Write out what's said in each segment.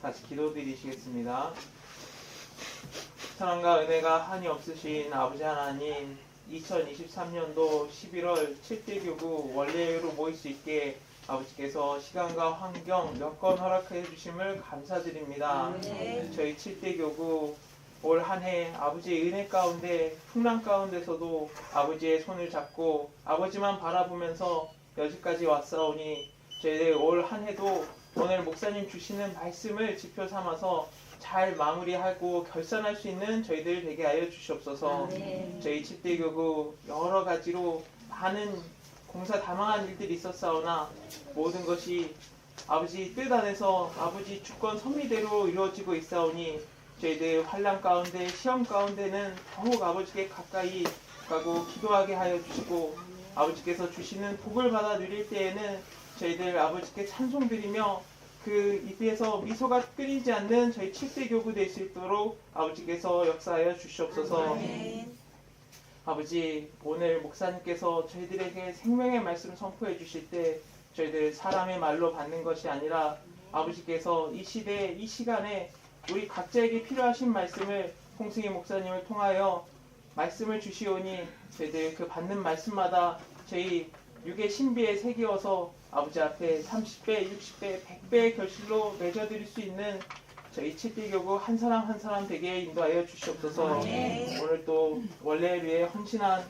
같이 기도드리시겠습니다. 사랑과 은혜가 한이 없으신 아버지 하나님, 2023년도 11월 7대 교구 원래로 모일 수 있게 아버지께서 시간과 환경, 여건 허락해 주심을 감사드립니다. 저희 7대 교구 올 한 해 아버지의 은혜 가운데, 풍랑 가운데서도 아버지의 손을 잡고 아버지만 바라보면서 여기까지 왔사오니 저희들 올 한 해도 오늘 목사님 주시는 말씀을 지표 삼아서 잘 마무리하고 결산할 수 있는 저희들 되게 하여 주시옵소서. 저희 7대 교구 여러 가지로 많은 공사 다망한 일들이 있었사오나 모든 것이 아버지 뜻 안에서 아버지 주권 섭리대로 이루어지고 있사오니 저희들 환난 가운데 시험 가운데는 더욱 아버지께 가까이 가고 기도하게 하여 주시고 아버지께서 주시는 복을 받아 누릴 때에는 저희들 아버지께 찬송드리며 그 입에서 미소가 끊이지 않는 저희 7대 교구 될 수 있도록 아버지께서 역사하여 주시옵소서. 아버지, 오늘 목사님께서 저희들에게 생명의 말씀을 선포해 주실 때 저희들 사람의 말로 받는 것이 아니라 아버지께서 이 시대에 이 시간에 우리 각자에게 필요하신 말씀을 홍승희 목사님을 통하여 말씀을 주시오니 저희들 그 받는 말씀마다 저희 육의 신비에 새기어서 아버지 앞에 30배, 60배, 100배의 결실로 맺어드릴 수 있는 저희 7대 교구 한 사람 한 사람 되게 인도하여 주시옵소서. 오늘 또 원래를 위해 헌신한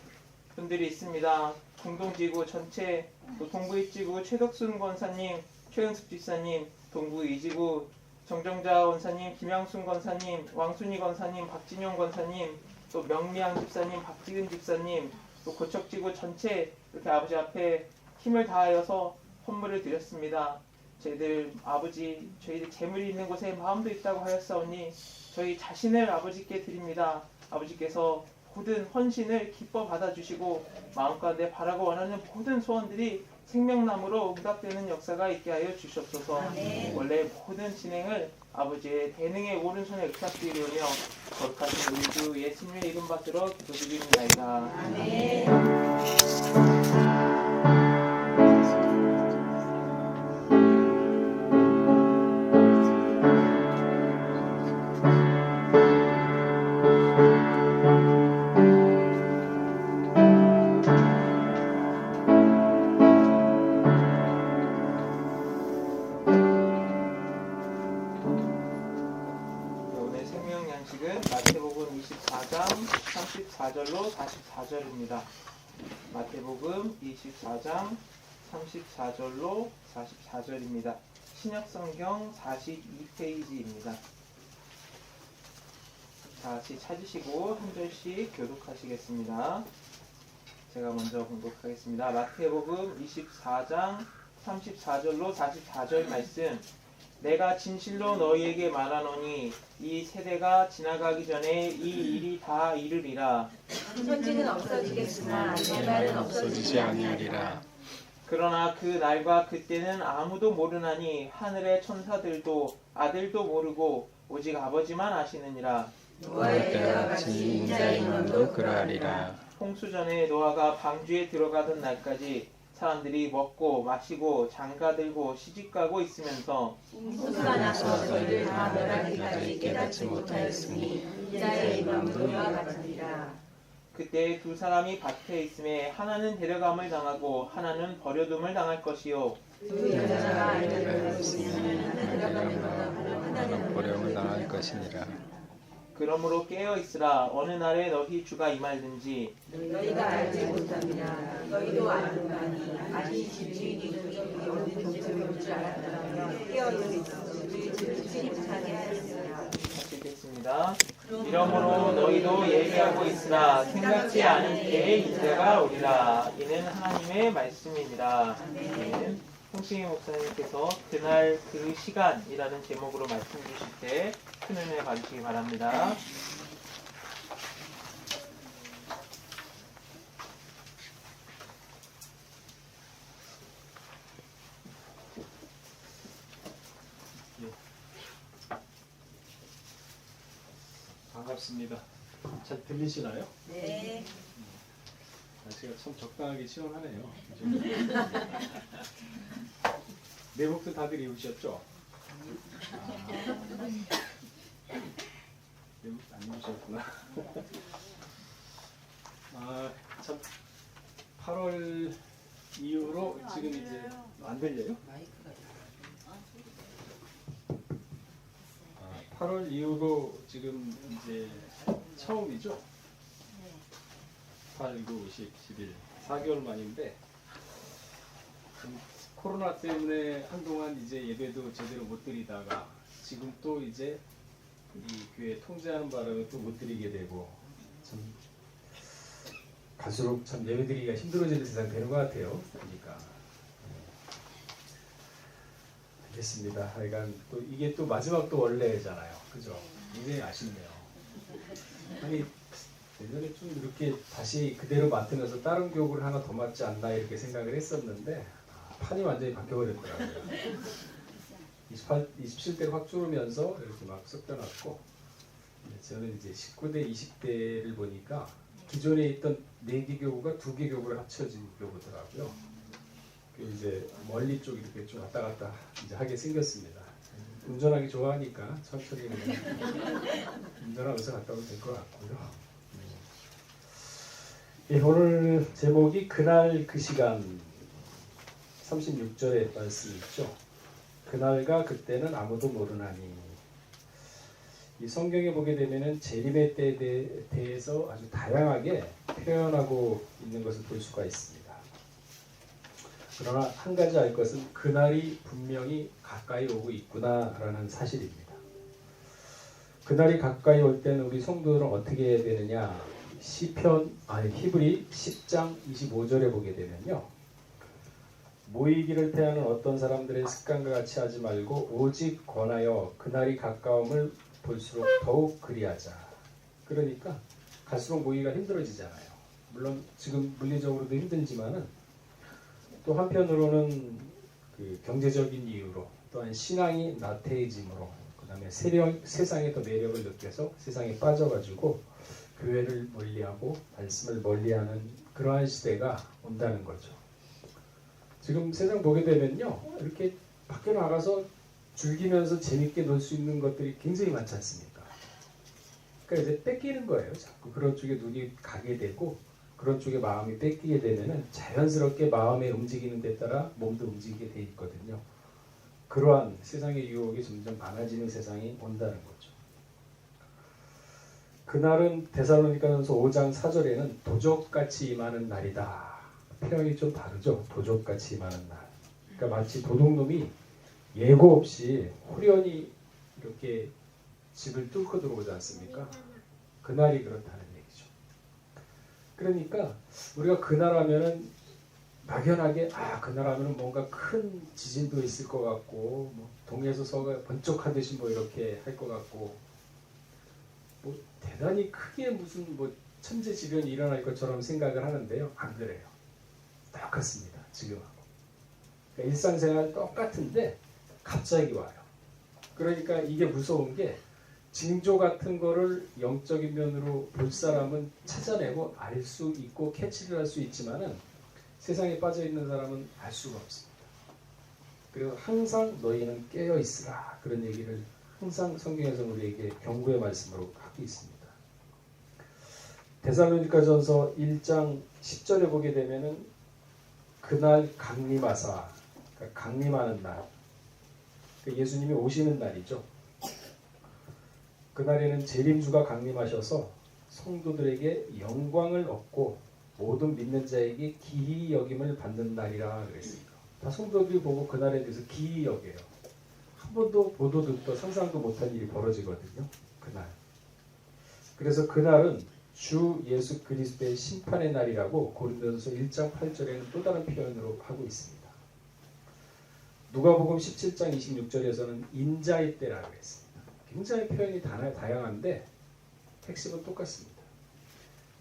분들이 있습니다. 공동지구 전체, 또 동부 1지구 최덕순 권사님, 최은숙 집사님, 동부 2지구 정정자 원사님, 김양순 권사님, 왕순희 권사님, 박진용 권사님, 또 명미양 집사님, 박지근 집사님, 또 고척지구 전체 이렇게 아버지 앞에 힘을 다하여서 헌물을 드렸습니다. 저희들 아버지, 저희들 재물이 있는 곳에 마음도 있다고 하였사오니 저희 자신을 아버지께 드립니다. 아버지께서 모든 헌신을 기뻐 받아주시고 마음 가운데 바라고 원하는 모든 소원들이 생명나무로 응답되는 역사가 있게 하여 주시옵소서. 원래 모든 진행을 아버지의 대능의 오른손에 의탁드리오며 거룩하신 우리 주 예수님의 이름 받들어 기도드립니다. 마태복음 24장 34절로 44절입니다. 마태복음 24장 34절로 44절입니다. 신약성경 42페이지입니다. 다 같이 찾으시고 한 절씩 교독하시겠습니다. 제가 먼저 공독하겠습니다. 마태복음 24장 34절로 44절 말씀. 내가 진실로 너희에게 말하노니 이 세대가 지나가기 전에 이 일이 다 이르리라. 천지는 없어지겠으나 내 말은 없어지지 아니하리라. 그러나 그 날과 그때는 아무도 모르나니 하늘의 천사들도 아들도 모르고 오직 아버지만 아시느니라. 노아의 때와 같이 인자의 임함도 그러하리라. 홍수 전에 노아가 방주에 들어가던 날까지 사람들이 먹고 마시고 장가들고 시집가고 있으면서 홍수가 나서 저희를 다 멸하기까지 깨닫지 못하였으니 인자의 임함도 이와 같으리라. 그때 두 사람이 밭에 있음에 하나는 데려감을 당하고 하나는 버려둠을 당할 것이요 두 여자가 아이를 갖고 있으면 하나는 데려감을 당하고 하나는 버려움을 당할 것이니라. 그러므로 깨어 있으라. 어느 날에 너희 주가 임할든지 너희가 알지 못함이라. 너희도 아노라니 아니 집주인이 저기 어느 종족에 올 줄 알았다면 깨어있어 우리 집을 침입하게 하였으나. 같이 읽겠습니다. 이러므로 너희도 예비하고 있으라. 생각지 않은 때에 인자가 오리라. 이는 하나님의 말씀입니다. 홍승희 목사님께서 그날 그 시간이라는 제목으로 말씀 주실 때 큰 은혜 받으시기 바랍니다. 반갑습니다. 잘 들리시나요? 네. 날씨가 참 적당하게 시원하네요. 내복도 다들 입으셨죠? 안 입으셨구나. 참 8월 이후로 지금 이제 안 들려요? 8월 이후로 지금 이제 처음이죠? 8, 9, 10, 11, 4개월 만인데 코로나 때문에 한동안 이제 예배도 제대로 못 드리다가 지금 또 이제 이 교회 통제하는 바람에 또 못 드리게 되고 참 갈수록 참 예배 드리기가 힘들어지는 세상 되는 것 같아요. 그러니까 알겠습니다. 하여간 또 이게 또 마지막 또 원래잖아요. 그죠? 굉장히 아쉽네요. 아니 예전에 좀 이렇게 다시 그대로 맡으면서 다른 교육을 하나 더 맡지 않나 이렇게 생각을 했었는데 판이 완전히 바뀌어버렸더라고요. 27대를 확 줄으면서 이렇게 막 섞여놨고 저는 이제 19대, 20대를 보니까 기존에 있던 4개 교구가 2개 교구를 합쳐진 교구더라고요. 이제 멀리 쪽 이렇게 좀 왔다 갔다 이제 하게 생겼습니다. 운전하기 좋아하니까 천천히 운전하면서 갔다 오면 될 것 같고요. 예, 오늘 제목이 그날 그 시간 36절의 말씀 있죠. 그날과 그때는 아무도 모르나니. 이 성경에 보게 되면은 재림의 때에 대해서 아주 다양하게 표현하고 있는 것을 볼 수가 있습니다. 그러나 한 가지 알 것은 그날이 분명히 가까이 오고 있구나라는 사실입니다. 그날이 가까이 올 때는 우리 성도들은 어떻게 해야 되느냐? 히브리 10장 25절에 보게 되면요. 모이기를 패하는 어떤 사람들의 습관과 같이 하지 말고 오직 권하여 그날이 가까움을 볼수록 더욱 그리하자. 그러니까 갈수록 모이기가 힘들어지잖아요. 물론 지금 물리적으로도 힘들지만은 또 한편으로는 그 경제적인 이유로 또한 신앙이 나태해짐으로 그다음에 세상에 더 매력을 느껴서 세상에 빠져가지고 교회를 멀리하고 말씀을 멀리하는 그러한 시대가 온다는 거죠. 지금 세상 보게 되면요, 이렇게 밖에 나가서 즐기면서 재밌게 놀 수 있는 것들이 굉장히 많지 않습니까? 그러니까 이제 뺏기는 거예요. 자꾸 그런 쪽에 눈이 가게 되고 그런 쪽에 마음이 뺏기게 되면은 자연스럽게 마음의 움직이는 데 따라 몸도 움직이게 돼 있거든요. 그러한 세상의 유혹이 점점 많아지는 세상이 온다는 거죠. 그날은 데살로니가전서 5장 4절에는 도적같이 임하는 날이다. 표현이 좀 다르죠. 도적같이 임하는 날. 그러니까 마치 도둑놈이 예고 없이 후련히 이렇게 집을 뚫고 들어오지 않습니까? 그날이 그렇다는 얘기죠. 그러니까 우리가 그날 하면은 막연하게 그날 하면은 뭔가 큰 지진도 있을 것 같고 뭐 동에서 서가 번쩍하듯이 뭐 이렇게 할 것 같고 뭐 대단히 크게 무슨 뭐 천재지변이 일어날 것처럼 생각을 하는데요. 안 그래요. 똑같습니다. 지금하고. 그러니까 일상생활 똑같은데 갑자기 와요. 그러니까 이게 무서운 게 징조 같은 거를 영적인 면으로 볼 사람은 찾아내고 알 수 있고 캐치를 할 수 있지만은 세상에 빠져 있는 사람은 알 수가 없습니다. 그래서 항상 너희는 깨어 있으라 그런 얘기를 항상 성경에서 우리에게 경고의 말씀으로 하고 있습니다. 데살로니가전서 1장 10절에 보게 되면은 그날 강림하사, 그러니까 강림하는 날, 예수님이 오시는 날이죠. 그날에는 재림주가 강림하셔서 성도들에게 영광을 얻고 모든 믿는 자에게 기이 여김을 받는 날이라 그랬습니다. 다 성도들이 보고 그날에 대해서 기이 여겨요. 한 번도 보도 듣도 상상도 못한 일이 벌어지거든요. 그날. 그래서 그날은 주 예수 그리스도의 심판의 날이라고 고린도전서 1장 8절에는 또 다른 표현으로 하고 있습니다. 누가복음 17장 26절에서는 인자의 때라고 했습니다. 굉장히 표현이 다양한데 핵심은 똑같습니다.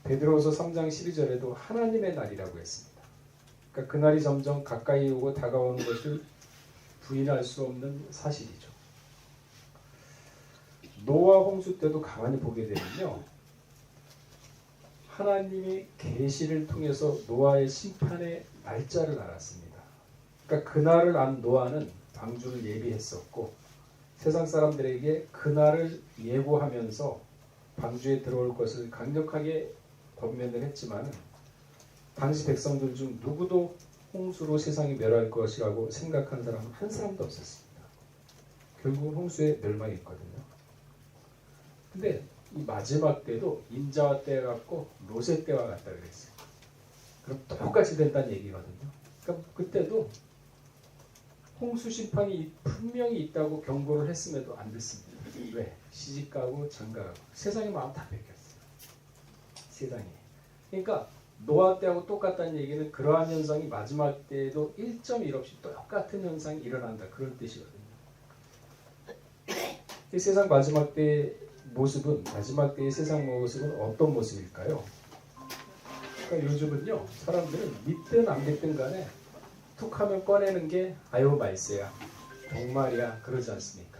베드로후서 3장 12절에도 하나님의 날이라고 했습니다. 그러니까 그날이 점점 가까이 오고 다가오는 것을 부인할 수 없는 사실이죠. 노아 홍수 때도 가만히 보게 되면요. 하나님이 계시를 통해서 노아의 심판의 날짜를 알았습니다. 그러니까 그날을 안 노아는 방주를 예비했었고 세상 사람들에게 그날을 예고하면서 방주에 들어올 것을 강력하게 권면을 했지만 당시 백성들 중 누구도 홍수로 세상이 멸할 것이라고 생각한 사람은 한 사람도 없었습니다. 결국은 홍수에 멸망했거든요. 근데 이 마지막 때도 인자와 때가 같고 롯의 때와 같다 그랬어요. 그럼 똑같이 된다는 얘기거든요. 그러니까 그때도 홍수 심판이 분명히 있다고 경고를 했음에도 안 듣습니다. 왜? 시집가고 장가가고 세상의 마음 다 뺏겼어요. 세상에. 그러니까 노아 때하고 똑같다는 얘기는 그러한 현상이 마지막 때에도 1.1 없이 똑같은 현상이 일어난다. 그런 뜻이거든요. 이 세상 마지막 때의 모습은 마지막 때의 세상 모습은 어떤 모습일까요? 그러니까 요즘은요. 사람들은 믿든 안 믿든 간에 툭 하면 꺼내는 게 아유 말세야. 종말이야. 그러지 않습니까?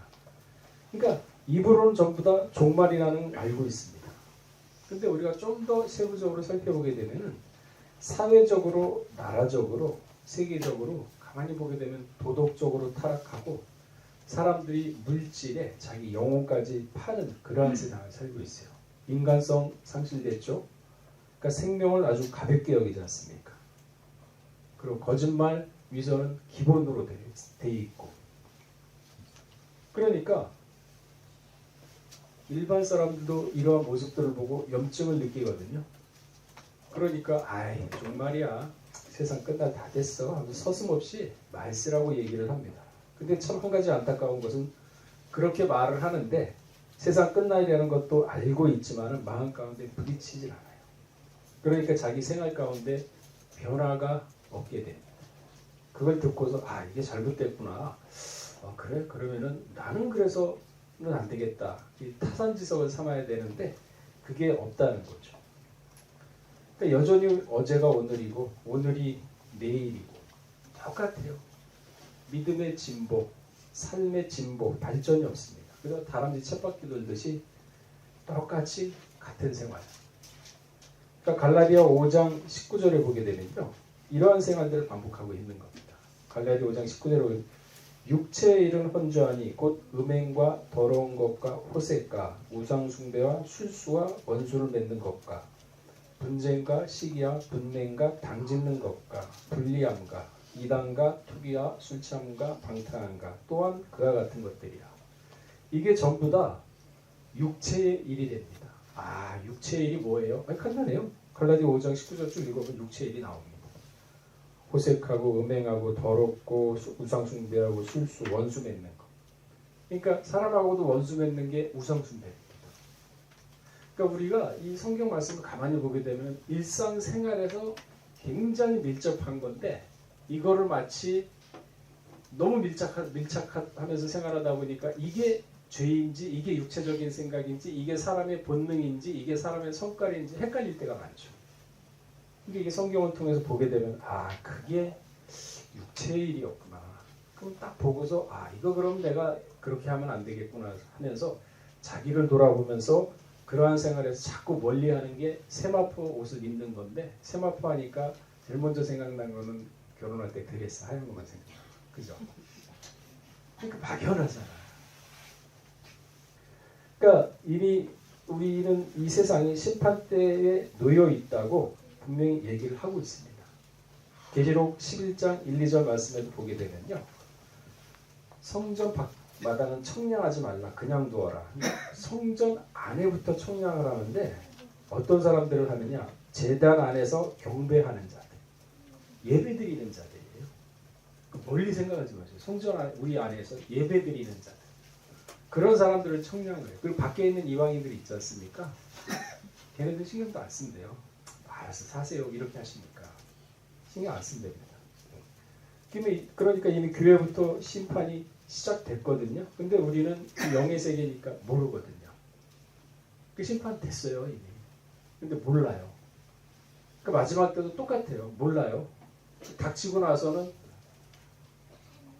그러니까 입으로는 전부 다 종말이라는 걸 알고 있습니다. 근데 우리가 좀 더 세부적으로 살펴보게 되면은 사회적으로, 나라적으로, 세계적으로 가만히 보게 되면 도덕적으로 타락하고 사람들이 물질에 자기 영혼까지 파는 그러한 세상을 살고 있어요. 인간성 상실됐죠. 그러니까 생명을 아주 가볍게 여기지 않습니까? 그리고 거짓말, 위선은 기본으로 돼 있고. 그러니까 일반 사람들도 이러한 모습들을 보고 염증을 느끼거든요. 그러니까 아이 정말이야 세상 끝나 다 됐어 하고 서슴없이 말쓰라고 얘기를 합니다. 근데 참 한 가지 안타까운 것은 그렇게 말을 하는데 세상 끝나야되는 것도 알고 있지만 마음 가운데 부딪히질 않아요. 그러니까 자기 생활 가운데 변화가 없게 됩니다. 그걸 듣고서 아 이게 잘못됐구나. 그래? 그러면은 나는 그래서는 안 되겠다. 이 타산지석을 삼아야 되는데 그게 없다는 거죠. 그러니까 여전히 어제가 오늘이고 오늘이 내일이고 똑같아요. 믿음의 진보, 삶의 진보, 발전이 없습니다. 그래서 다람쥐 쳇바퀴 돌듯이 똑같이 같은 생활. 그러니까 갈라디아 5장 19절에 보게 되면요. 이러한 생활들을 반복하고 있는 겁니다. 갈라디아 5장 19절에 보면 육체의 일은 헌주하니 곧 음행과 더러운 것과 호색과 우상숭배와 술수와 원수를 맺는 것과 분쟁과 시기와 분맹과 당짓는 것과 불리함과 이단과 투기와 술취함과 방탕함과 또한 그와 같은 것들이야. 이게 전부 다 육체의 일이 됩니다. 아 육체의 일이 뭐예요? 간단해요. 갈라디아 5장 19절 쭉 읽어보면 육체의 일이 나옵니다. 호색하고 음행하고 더럽고 우상숭배하고 술수 원수 맺는 것. 그러니까 사람하고도 원수 맺는 게 우상숭배입니다. 그러니까 우리가 이 성경 말씀을 가만히 보게 되면 일상생활에서 굉장히 밀접한 건데 이거를 마치 너무 밀착하면서 생활하다 보니까 이게 죄인지 이게 육체적인 생각인지 이게 사람의 본능인지 이게 사람의 성깔인지 헷갈릴 때가 많죠. 근데 이게 성경을 통해서 보게 되면 아 그게 육체의 일이었구나. 그럼 딱 보고서 아 이거 그럼 내가 그렇게 하면 안 되겠구나 하면서 자기를 돌아보면서 그러한 생활에서 자꾸 멀리하는 게 세마포 옷을 입는 건데 세마포 하니까 제일 먼저 생각난 거는 결혼할 때 드레스 하얀 것만 생각나요. 그죠? 그러니까 막연하잖아. 그러니까 이미 우리는 이 세상이 심판대에 놓여 있다고 분명히 얘기를 하고 있습니다. 계시록 11장 1, 2절 말씀에도 보게 되면요. 성전 밖마다는 청량하지 말라. 그냥 두어라. 성전 안에부터 청량을 하는데 어떤 사람들을 하느냐. 제단 안에서 경배하는 자들. 예배드리는 자들이에요. 멀리 생각하지 마세요. 성전 안, 우리 안에서 예배드리는 자들. 그런 사람들을 청량을 해요. 그리고 밖에 있는 이방인들이 있지 않습니까? 걔네들 신경도 안 쓴대요. 알아서 사세요. 이렇게 하시니까. 신경 안 쓴답니다. 그러니까 이미 교회부터 심판이 시작됐거든요. 근데 우리는 그 영의 세계니까 모르거든요. 그 심판 됐어요. 이미. 근데 몰라요. 그 마지막 때도 똑같아요. 몰라요. 닥치고 나서는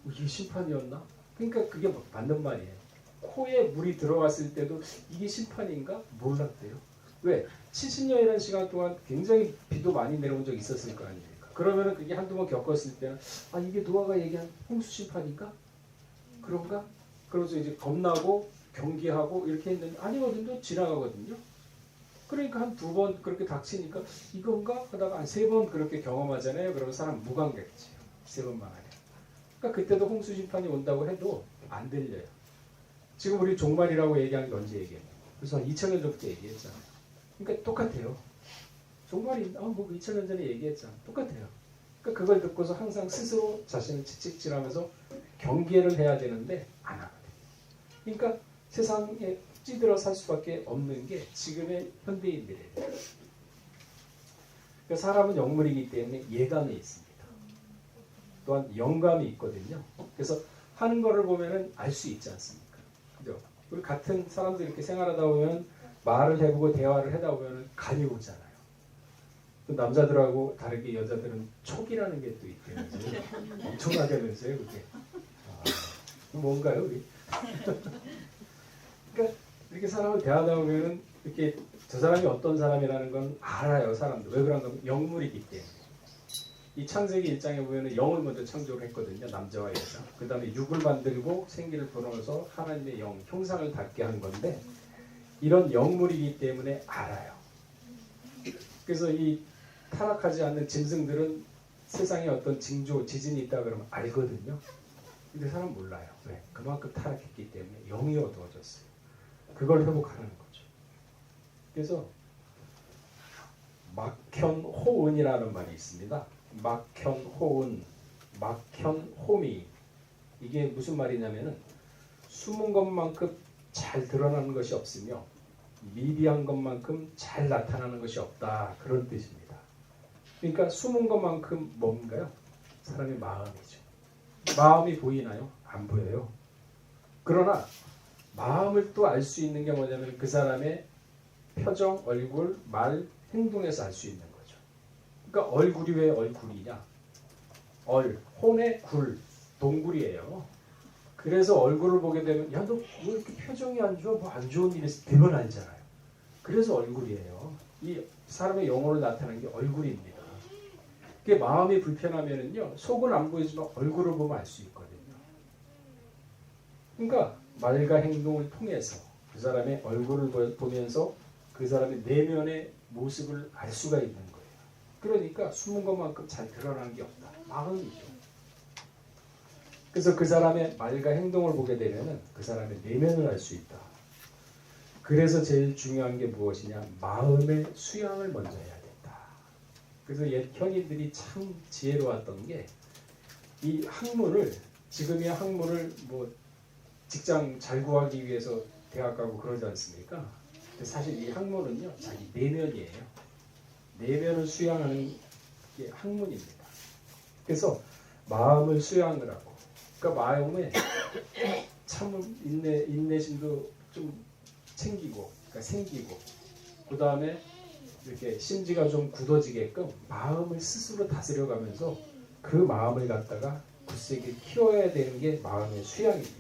이게 심판이었나? 그러니까 그게 맞는 말이에요. 코에 물이 들어갔을 때도 이게 심판인가? 몰랐대요. 왜? 70년이라는 시간 동안 굉장히 비도 많이 내려온 적이 있었을 거 아닙니까? 그러면은 그게 한두 번 겪었을 때는 아 이게 노아가 얘기한 홍수 심판인가? 그런가? 그러면서 이제 겁나고 경계하고 이렇게 했는데 아니거든요. 지나가거든요. 그러니까 한 2번 그렇게 닥치니까 이건가 하다가 한 3번 그렇게 경험하잖아요. 그러면 사람 무감각해져요. 3번만 하면. 그러니까 그때도 홍수 심판이 온다고 해도 안 들려요. 지금 우리 종말이라고 얘기하는 게 언제 얘기해요? 그래서 한 2000년 전부터 얘기했잖아요. 그러니까 똑같아요. 종말이 뭐 2000년 전에 얘기했잖아. 똑같아요. 그러니까 그걸 듣고서 항상 스스로 자신을 칙칙질하면서 경계를 해야 되는데 안 하거든요. 그러니까 세상에 찌들어 살 수밖에 없는 게 지금의 현대인들이에요. 그러니까 사람은 영물이기 때문에 예감이 있습니다. 또한 영감이 있거든요. 그래서 하는 거를 보면은 알 수 있지 않습니까? 그죠? 우리 같은 사람들 이렇게 생활하다 보면 말을 해보고 대화를 하다 보면 감이 오잖아요. 또 남자들하고 다르게 여자들은 촉이라는 게 또 있대요. 엄청나게면서요, 그게. 뭔가요, 우리? 그러니까 이렇게 사람을 대하다 보면은 이렇게 저 사람이 어떤 사람이라는 건 알아요, 사람들. 왜 그런가 하면 영물이기 때문에. 이 창세기 1장에 보면은 영을 먼저 창조를 했거든요, 남자와 여자. 그 다음에 육을 만들고 생기를 불어넣어서 하나님의 영, 형상을 닮게 한 건데 이런 영물이기 때문에 알아요. 그래서 이 타락하지 않는 짐승들은 세상에 어떤 징조, 지진이 있다 그러면 알거든요. 근데 사람은 몰라요. 왜? 그만큼 타락했기 때문에 영이 어두워졌어요. 그걸 회복하라는 거죠. 그래서 막현호은이라는 말이 있습니다. 막현호은, 막현호미. 이게 무슨 말이냐면은 숨은 것만큼 잘 드러나는 것이 없으며 미비한 것만큼 잘 나타나는 것이 없다. 그런 뜻입니다. 그러니까 숨은 것만큼 뭔가요? 사람의 마음이죠. 마음이 보이나요? 안 보여요. 그러나 마음을 또 알 수 있는 게 뭐냐면 그 사람의 표정, 얼굴, 말, 행동에서 알 수 있는 거죠. 그러니까 얼굴이 왜 얼굴이냐? 혼의 굴, 동굴이에요. 그래서 얼굴을 보게 되면 야, 너 왜 이렇게 표정이 안 좋아? 뭐 안 좋은 일이 있어? 되면 알잖아요. 그래서 얼굴이에요. 이 사람의 영혼을 나타내는 게 얼굴입니다. 그게 마음이 불편하면은요, 속은 안 보이지만 얼굴을 보면 알 수 있거든요. 그러니까 말과 행동을 통해서 그 사람의 얼굴을 보면서 그 사람의 내면의 모습을 알 수가 있는 거예요. 그러니까 숨은 것만큼 잘 드러나는 게 없다. 마음이죠. 그래서 그 사람의 말과 행동을 보게 되면은 그 사람의 내면을 알 수 있다. 그래서 제일 중요한 게 무엇이냐? 마음의 수양을 먼저 해야 된다. 그래서 옛 현인들이 참 지혜로웠던 게 이 학문을, 지금의 학문을 뭐 직장 잘 구하기 위해서 대학 가고 그러지 않습니까? 근데 사실 이 학문은요, 자기 내면이에요. 내면을 수양하는 게 학문입니다. 그래서 마음을 수양을 하고, 그러니까 마음에 참 인내심도 좀 챙기고, 그러니까 생기고, 그 다음에 이렇게 심지가 좀 굳어지게끔 마음을 스스로 다스려가면서 그 마음을 갖다가 굳세게 키워야 되는 게 마음의 수양입니다.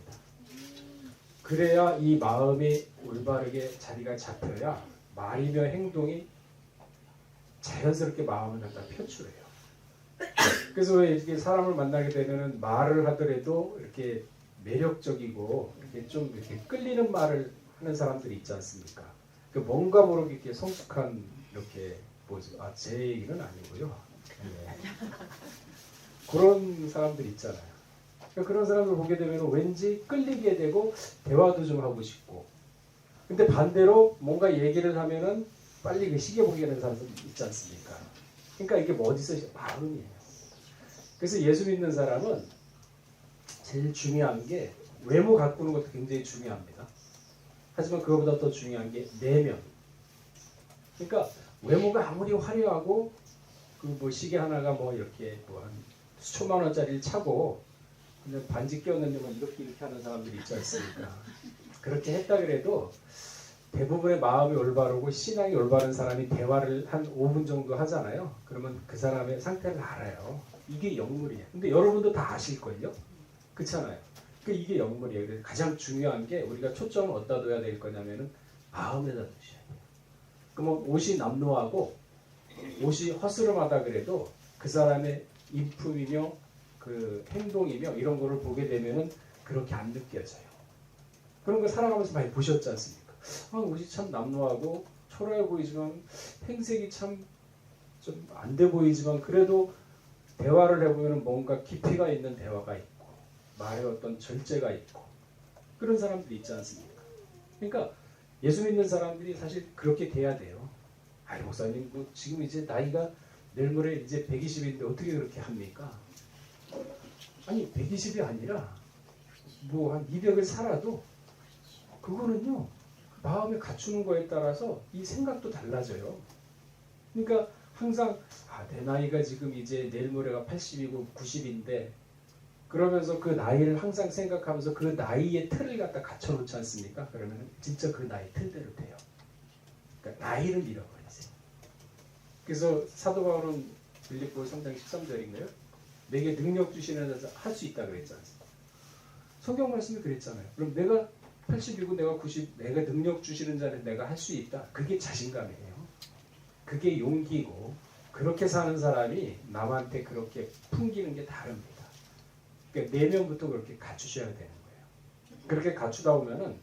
그래야 이 마음이 올바르게 자리가 잡혀야 말이며 행동이 자연스럽게 마음을 갖다 표출해요. 그래서 왜 이렇게 사람을 만나게 되면은 말을 하더라도 이렇게 매력적이고 이렇게 좀 이렇게 끌리는 말을 하는 사람들이 있지 않습니까? 그 뭔가 모르게 이렇게 성숙한 이렇게 뭐지? 제 얘기는 아니고요. 네. 그런 사람들 있잖아요. 그러니까 그런 사람들 보게 되면 왠지 끌리게 되고 대화도 좀 하고 싶고. 근데 반대로 뭔가 얘기를 하면은 빨리 그 시계 보게 되는 사람들 있지 않습니까? 그러니까 이게 뭐 어디서 마음이에요. 그래서 예수 믿는 사람은 제일 중요한 게 외모 가꾸는 것도 굉장히 중요합니다. 하지만 그거보다 더 중요한 게 내면. 그러니까 외모가 아무리 화려하고 그 뭐 시계 하나가 뭐 이렇게 뭐 한 수천만 원짜리를 차고 그냥 반지 껴놓는 뭐 이렇게 하는 사람들이 있지 않습니까? 그렇게 했다 그래도 대부분의 마음이 올바르고 신앙이 올바른 사람이 대화를 한 5분 정도 하잖아요. 그러면 그 사람의 상태를 알아요. 이게 영물이에요. 근데 여러분도 다 아실걸요? 그렇잖아요. 이게 영물이에요. 그래서 가장 중요한 게 우리가 초점을 어디다 둬야 될 거냐면은 마음에다 두셔야 돼요. 그러면 옷이 남루하고 옷이 허스름하다 그래도 그 사람의 인품이며 그 행동이며 이런 거를 보게 되면은 그렇게 안 느껴져요. 그런 거 살아가면서 많이 보셨지 않습니까? 옷이 참 남루하고 초라해 보이지만 행색이 참 좀 안 돼 보이지만 그래도 대화를 해보면 뭔가 깊이가 있는 대화가 있고 말에 어떤 절제가 있고 그런 사람들이 있지 않습니까? 그러니까 예수 믿는 사람들이 사실 그렇게 돼야 돼요. 아이 목사님 뭐 지금 이제 나이가 내일 모레 이제 120인데 어떻게 그렇게 합니까? 아니 120이 아니라 뭐 한 200을 살아도 그거는요 마음에 갖추는 거에 따라서 이 생각도 달라져요. 그러니까 항상 내 나이가 지금 이제 내일 모레가 80이고 90인데 그러면서 그 나이를 항상 생각하면서 그 나이의 틀을 갖다 갖춰놓지 않습니까? 그러면 진짜 그 나이 틀대로 돼요. 그러니까 나이를 잃어버리세요. 그래서 사도 바울은 빌립보 3장 13절인가요? 내게 능력 주시는 자가 할 수 있다 그랬지 않습니까? 성경 말씀이 그랬잖아요. 그럼 내가 80이고 내가 90, 내가 능력 주시는 자는 내가 할 수 있다. 그게 자신감이에요. 그게 용기고 그렇게 사는 사람이 남한테 그렇게 풍기는 게 다릅니다. 그러니까 내면부터 그렇게 갖추셔야 되는 거예요. 그렇게 갖추다 보면은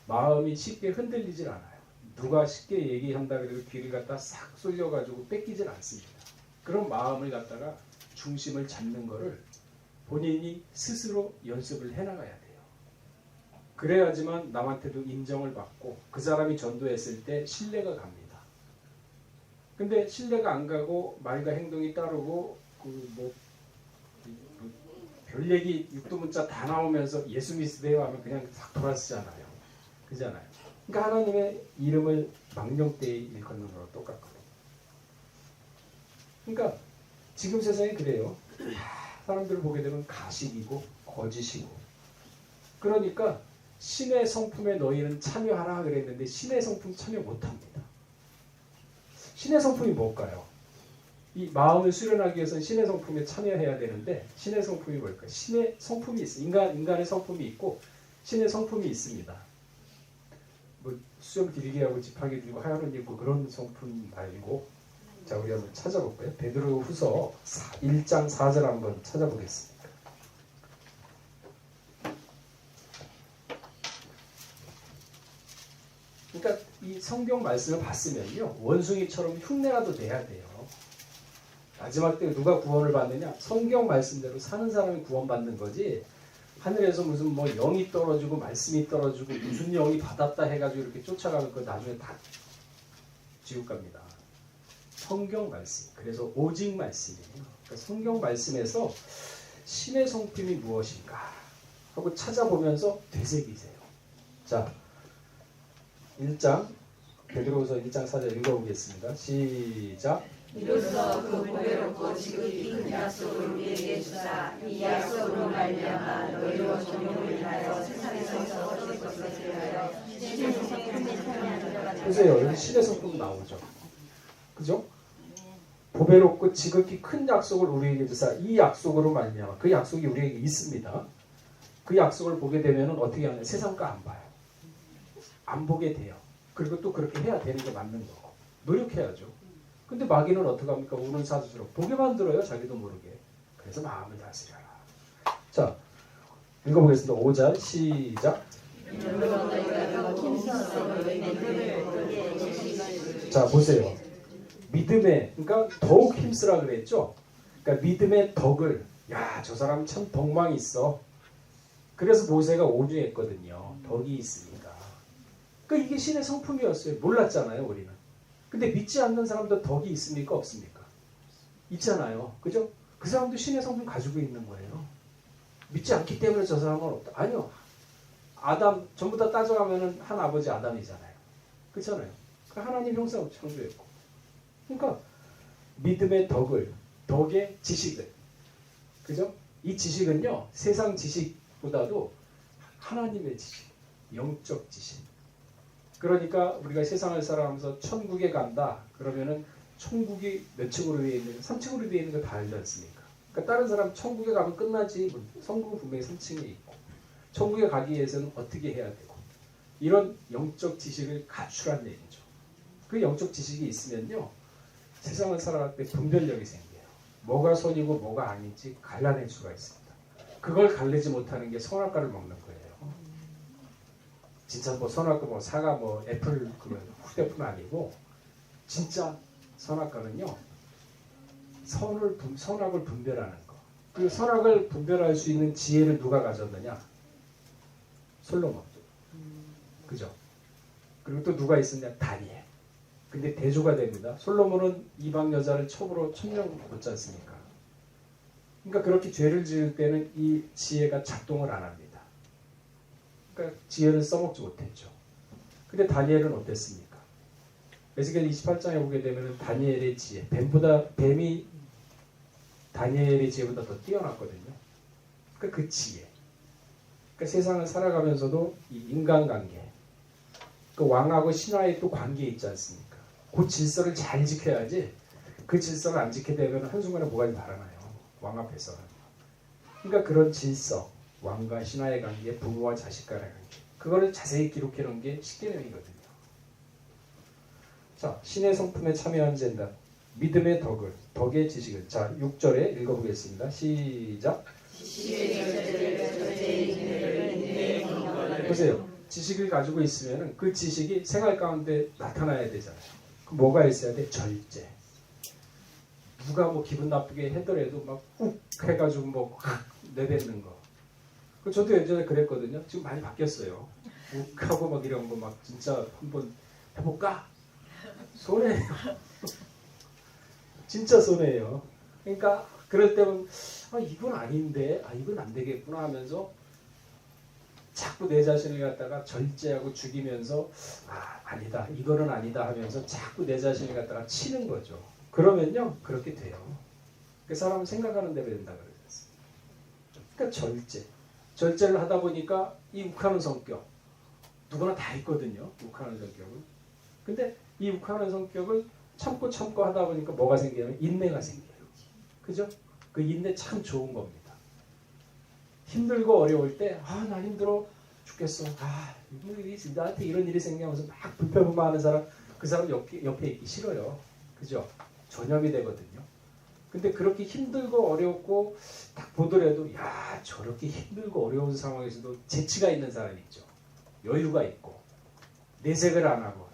마음이 쉽게 흔들리질 않아요. 누가 쉽게 얘기한다 그래도 귀를 갖다 싹 쏠려가지고 뺏기질 않습니다. 그런 마음을 갖다가 중심을 잡는 거를 본인이 스스로 연습을 해나가야 돼요. 그래야지만 남한테도 인정을 받고 그 사람이 전도했을 때 신뢰가 갑니다. 근데 신뢰가 안 가고 말과 행동이 따르고 별 얘기 육두문자 다 나오면서 예수 믿으세요 하면 그냥 싹 돌아서잖아요. 그잖아요. 그러니까 하나님의 이름을 망령되이 일컫는 거랑 똑같거든요. 그러니까 지금 세상이 그래요. 사람들을 보게 되면 가식이고 거짓이고 그러니까 신의 성품에 너희는 참여하라 그랬는데 신의 성품 참여 못합니다. 신의 성품이 뭘까요? 이 마음을 수련하기 위해서는 신의 성품에 참여해야 되는데 신의 성품이 뭘까요? 신의 성품이 있어. 인간의 성품이 있고 신의 성품이 있습니다. 뭐 수염 길게 하고 지팡이 들고 하얀 옷 입고 그런 성품 말고 자 우리 한번 찾아볼까요? 베드로후서 1장 4절 한번 찾아보겠습니다. 그러니까 이 성경 말씀을 봤으면요 원숭이처럼 흉내라도 내야 돼요. 마지막 때 누가 구원을 받느냐? 성경 말씀대로 사는 사람이 구원받는 거지. 하늘에서 무슨 뭐 영이 떨어지고 말씀이 떨어지고 무슨 영이 받았다 해가지고 이렇게 쫓아가면 그 나중에 다 지옥 갑니다. 성경 말씀. 그래서 오직 말씀이에요. 그러니까 성경 말씀에서 신의 성품이 무엇인가 하고 찾아보면서 되새기세요. 자, 1장 베드로후서 1장 4절 읽어보겠습니다. 시작. 이로써 그 보배롭고 지극히 큰 약속을 우리에게 주사 이 약속으로 말미암아 너희로 정욕을 인하여 세상에서 얻을 것을 위하여 신의 성품에 참여하는 자가 보세요. 여기 신의 성품 나오죠. 그죠? 보배롭고 지극히 큰 약속을 우리에게 주사 이 약속으로 말미암아 그 약속이 우리에게 있습니다. 그 약속을 보게 되면 어떻게 하냐? 세상과 안 봐요. 안 보게 돼요. 그리고 또 그렇게 해야 되는 게 맞는 거고 노력해야죠. 근데 마귀는 어떻게 합니까? 우는 사주로 보게 만들어요. 자기도 모르게. 그래서 마음을 다스려라. 자, 읽어보겠습니다. 5절 시작. 자, 보세요. 믿음에, 그러니까 더욱 힘쓰라 그랬죠. 그러니까 믿음의 덕을, 야, 저 사람 참 덕망이 있어. 그래서 모세가 오주했거든요. 덕이 있으니까. 그러니까 이게 신의 성품이었어요. 몰랐잖아요, 우리는. 근데 믿지 않는 사람도 덕이 있습니까? 없습니까? 있잖아요. 그죠? 그 사람도 신의 성품 가지고 있는 거예요. 믿지 않기 때문에 저 사람은 없다. 아니요. 아담, 전부 다 따져가면은 한 아버지 아담이잖아요. 그렇잖아요. 하나님 형상 창조했고. 그러니까 믿음의 덕을, 덕의 지식을. 그죠? 이 지식은요, 세상 지식보다도 하나님의 지식, 영적 지식. 그러니까 우리가 세상을 살아가면서 천국에 간다. 그러면은 천국이 몇 층으로 되어 있는, 3층으로 되어 있는 거 다 알지 않습니까? 그러니까 다른 사람 천국에 가면 끝나지. 성국은 분명히 3층에 있고. 천국에 가기 위해서는 어떻게 해야 되고. 이런 영적 지식을 갖추란 얘기죠. 그 영적 지식이 있으면요. 세상을 살아갈 때 분별력이 생겨요. 뭐가 선이고 뭐가 아닌지 갈라낼 수가 있습니다. 그걸 갈리지 못하는 게 선악과를 먹는 거예요. 진짜 뭐 선악과 뭐 사과 뭐 애플 그런 휴대폰 아니고 진짜 선악과는요. 선악을 분별하는 거. 그 선악을 분별할 수 있는 지혜를 누가 가졌느냐? 솔로몬. 그죠? 그리고 또 누가 있었냐? 다니엘. 근데 대조가 됩니다. 솔로몬은 이방 여자를 첩으로 천명 못 않습니까? 그러니까 그렇게 죄를 지을 때는 이 지혜가 작동을 안 합니다. 그러니까 지혜를 써먹지 못했죠. 근데 다니엘은 어땠습니까? 에스겔 28장에 보게 되면 다니엘의 지혜, 뱀이 다니엘의 지혜보다 더 뛰어났거든요. 그러니까 그 지혜. 그러니까 세상을 살아가면서도 이 인간관계, 그 왕하고 신하의 또 관계에 있지 않습니까? 그 질서를 잘 지켜야지 그 질서를 안 지키게 되면 한순간에 뭐가 달아나요. 왕 앞에서. 그러니까 그런 질서, 왕과 신하의 관계, 부모와 자식 간의 관계, 그거를 자세히 기록해 놓은 게 십계명이거든요. 자, 신의 성품에 참여한 젠다. 믿음의 덕의 지식을. 자, 6절에 읽어보겠습니다. 시작. 보세요. 지식을 가지고 있으면 그 지식이 생활 가운데 나타나야 되잖아요. 그럼 뭐가 있어야 돼? 절제. 누가 뭐 기분 나쁘게 하더라도 막 욱 해가지고 뭐 내뱉는 거. 저도 예전에 그랬거든요. 지금 많이 바뀌었어요. 욱 하고 막 이런 거 막 진짜 한번 해볼까? 손해예요. 진짜 손해예요. 그러니까 그럴 때는 이건 아닌데, 이건 안 되겠구나 하면서 자꾸 내 자신을 갖다가 절제하고 죽이면서 아니다, 이거는 아니다 하면서 자꾸 내 자신을 갖다가 치는 거죠. 그러면요, 그렇게 돼요. 그 사람은 생각하는 대로 된다 그러셨어요. 그러니까 절제를 하다 보니까 이 욱하는 성격, 누구나 다 있거든요. 욱하는 성격은. 근데 이 욱하는 성격을 참고 하다 보니까 뭐가 생기냐면 인내가 생겨요. 그죠? 그 인내 참 좋은 겁니다. 힘들고 어려울 때 나 힘들어 죽겠어. 나한테 이런 일이 생기면서 막 불평불만하는 사람, 그 사람 옆에 있기 싫어요. 그죠? 전염이 되거든요. 근데 그렇게 힘들고 어렵고 딱 보더라도 저렇게 힘들고 어려운 상황에서도 재치가 있는 사람이 있죠. 여유가 있고 내색을 안 하고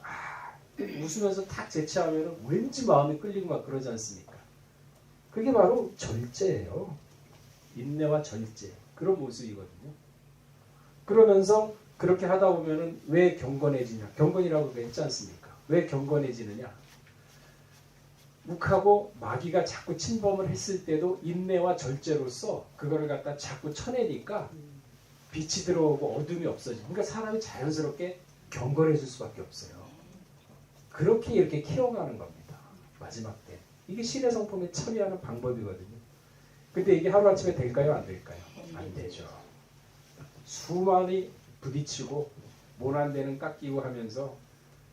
웃으면서 탁 재치하면 왠지 마음이 끌리고 막 그러지 않습니까? 그게 바로 절제예요. 인내와 절제. 그런 모습이거든요. 그러면서 그렇게 하다 보면은 왜 경건해지냐? 경건이라고 했지 않습니까? 왜 경건해지느냐? 욱하고 마귀가 자꾸 침범을 했을 때도 인내와 절제로서 그거를 갖다 자꾸 쳐내니까 빛이 들어오고 어둠이 없어지고, 그러니까 사람이 자연스럽게 경건해질 수밖에 없어요. 그렇게 이렇게 키워가는 겁니다. 마지막 때. 이게 신의 성품에 참여하는 방법이거든요. 근데 이게 하루아침에 될까요? 안 될까요? 안 되죠. 수많이 부딪히고 모난데는 깎이고 하면서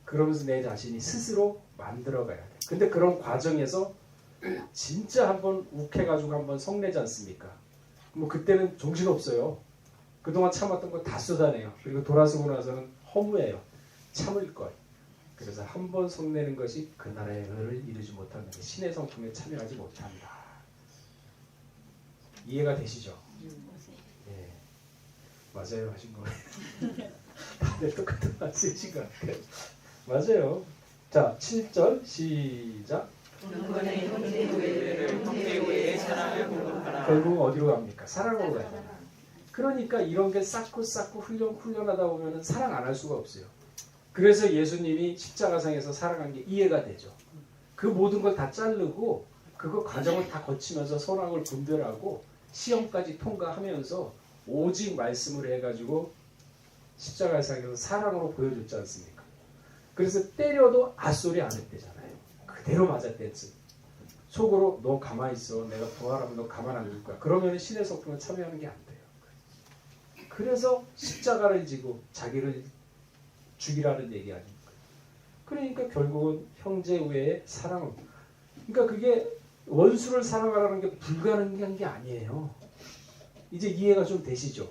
그러면서 내 자신이 스스로 만들어가야 돼. 근데 그런 과정에서 진짜 한번 욱해가지고 한번 성내지 않습니까? 뭐 그때는 정신없어요. 그동안 참았던 거 다 쏟아내요. 그리고 돌아서고 나서는 허무해요. 참을 걸. 그래서 한번 성내는 것이 그 나라의 의를 이루지 못하는 게 신의 성품에 참여하지 못한다. 이해가 되시죠? 예, 맞아요 하신 거예요. 다들 똑같은 말씀이신 것 같아요. 맞아요. 자, 7절 시작. 경건의 형제 후에 사랑을 공급하라. 결국 어디로 갑니까? 사랑으로 가요. 그러니까 이런 게 쌓고 훈련하다 보면 사랑 안 할 수가 없어요. 그래서 예수님이 십자가상에서 살아간 게 이해가 되죠. 그 모든 걸 다 자르고 그거 과정을 다 거치면서 선악을 분별하고 시험까지 통과하면서 오직 말씀을 해가지고 십자가상에서 사랑으로 보여줬지 않습니까? 그래서 때려도 앗소리 안 했대잖아요. 그대로 맞았댔지. 속으로 너 가만히 있어. 내가 부활하면 너 가만 안 둘 거야. 그러면 신의 성품에 참여하는 게 안 돼요. 그래서 십자가를 지고 자기를 죽이라는 얘기 아닙니까? 그러니까 결국은 형제 외에 사랑을. 그러니까 그게 원수를 사랑하라는 게 불가능한 게 아니에요. 이제 이해가 좀 되시죠?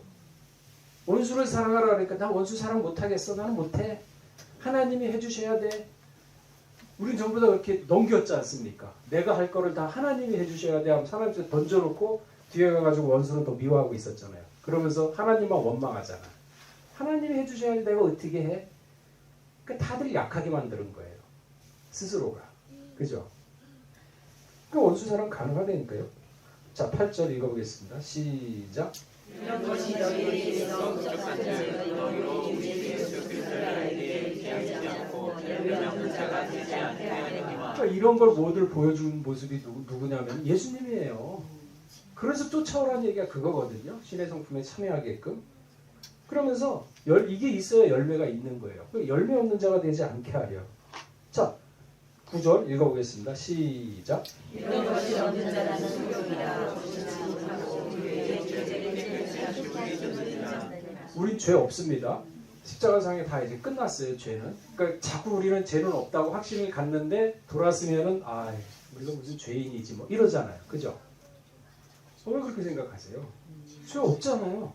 원수를 사랑하라 그러니까 나 원수 사랑 못하겠어. 나는 못해. 하나님이 해주셔야 돼. 우린 전부 다 그렇게 넘겼지 않습니까? 내가 할 거를 다 하나님이 해주셔야 돼 하면 하나님께 던져놓고 뒤에 가가지고 원수는 더 미워하고 있었잖아요. 그러면서 하나님만 원망하잖아. 하나님이 해주셔야 할 내가 어떻게 해? 그러니까 다들 약하게 만드는 거예요. 스스로가. 그죠? 그 원수사랑 가능하다니까요. 자, 8절 읽어보겠습니다. 시작. 이런 것이 너희에게 있어 너희로 우리 예수 그리스도에게 피하지 않고 열매 없는 자가 되지 않게 하려니와. 그러니까 이런 걸 모두 보여준 모습이 누구냐면 예수님이에요. 그래서 쫓아오라는 얘기가 그거거든요. 신의 성품에 참여하게끔. 그러면서 이게 있어야 열매가 있는 거예요. 열매 없는 자가 되지 않게 하려. 자, 9절 읽어보겠습니다. 시작. 이런 것이 없는 자라는 소욕이라 우린 죄 없습니다. 십자가상에 다 이제 끝났어요. 죄는. 그러니까 자꾸 우리는 죄는 없다고 확신을 갖는데 돌아서면은 우리가 무슨 죄인이지 뭐 이러잖아요. 그죠? 왜 그렇게 생각하세요? 죄 없잖아요.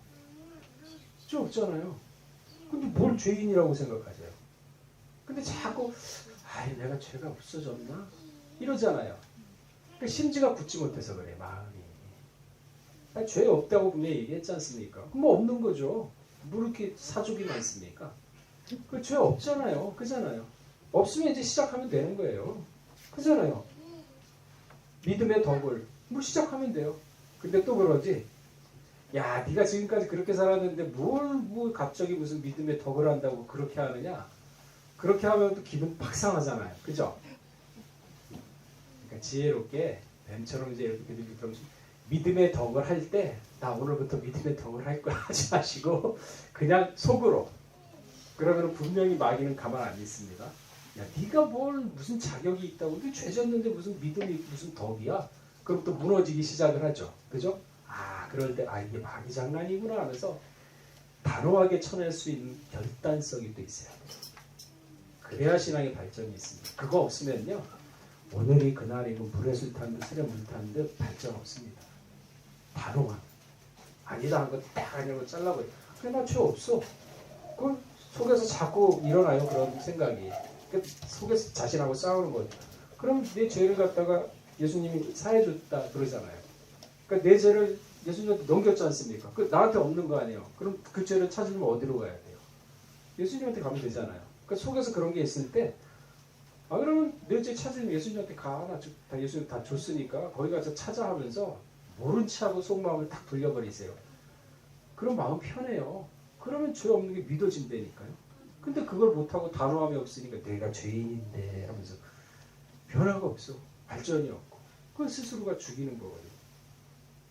죄 없잖아요. 근데 뭘 죄인이라고 생각하세요? 근데 자꾸 내가 죄가 없어졌나? 이러잖아요. 그러니까 심지가 굳지 못해서 그래, 마음이. 죄 없다고 분명히 얘기했지 않습니까? 뭐 없는 거죠. 뭐 이렇게 사족이 많습니까? 그 죄 없잖아요. 그잖아요. 없으면 이제 시작하면 되는 거예요. 그잖아요. 믿음의 덕을 뭐 시작하면 돼요. 근데 또 그러지. 야, 네가 지금까지 그렇게 살았는데 뭐 갑자기 무슨 믿음의 덕을 한다고 그렇게 하느냐? 그렇게 하면 또 기분 팍 상하잖아요. 그죠? 그러니까 지혜롭게 뱀처럼 이제 이렇게 믿음의 덕을 할 때 나 오늘부터 믿음의 덕을 할 거야 하지 마시고 그냥 속으로. 그러면 분명히 마귀는 가만 안 있습니다. 야, 네가 뭘 무슨 자격이 있다고? 네 죄졌는데 무슨 믿음이 무슨 덕이야? 그럼 또 무너지기 시작을 하죠. 그죠? 그럴 때 이게 마귀 장난이구나 하면서 단호하게 쳐낼 수 있는 결단성이 또 있어야 돼요. 그래야 신앙의 발전이 있습니다. 그거 없으면요. 오늘이 그날이고 물에 술 탄 듯 술에 물 탄 듯 발전 없습니다. 단호함. 아니다 한 거 딱 아니라고 잘라버려. 그래 나 죄 없어. 그 속에서 자꾸 일어나요. 그런 생각이. 속에서 자신하고 싸우는 거예요. 그럼 내 죄를 갖다가 예수님이 사해줬다 그러잖아요. 그러니까 내 죄를 예수님한테 넘겼지 않습니까? 그 나한테 없는 거 아니에요. 그럼 그 죄를 찾으려면 어디로 가야 돼요? 예수님한테 가면 되잖아요. 그러니까 속에서 그런 게 있을 때 그러면 내 죄 찾으려면 예수님한테 가. 다 예수님 다 줬으니까 거기 가서 찾아 하면서 모른 체하고 속마음을 탁 돌려버리세요. 그럼 마음 편해요. 그러면 죄 없는 게 믿어진다니까요. 근데 그걸 못하고 단호함이 없으니까 내가 죄인인데 하면서 변화가 없어. 발전이 없고. 그건 스스로가 죽이는 거거든요.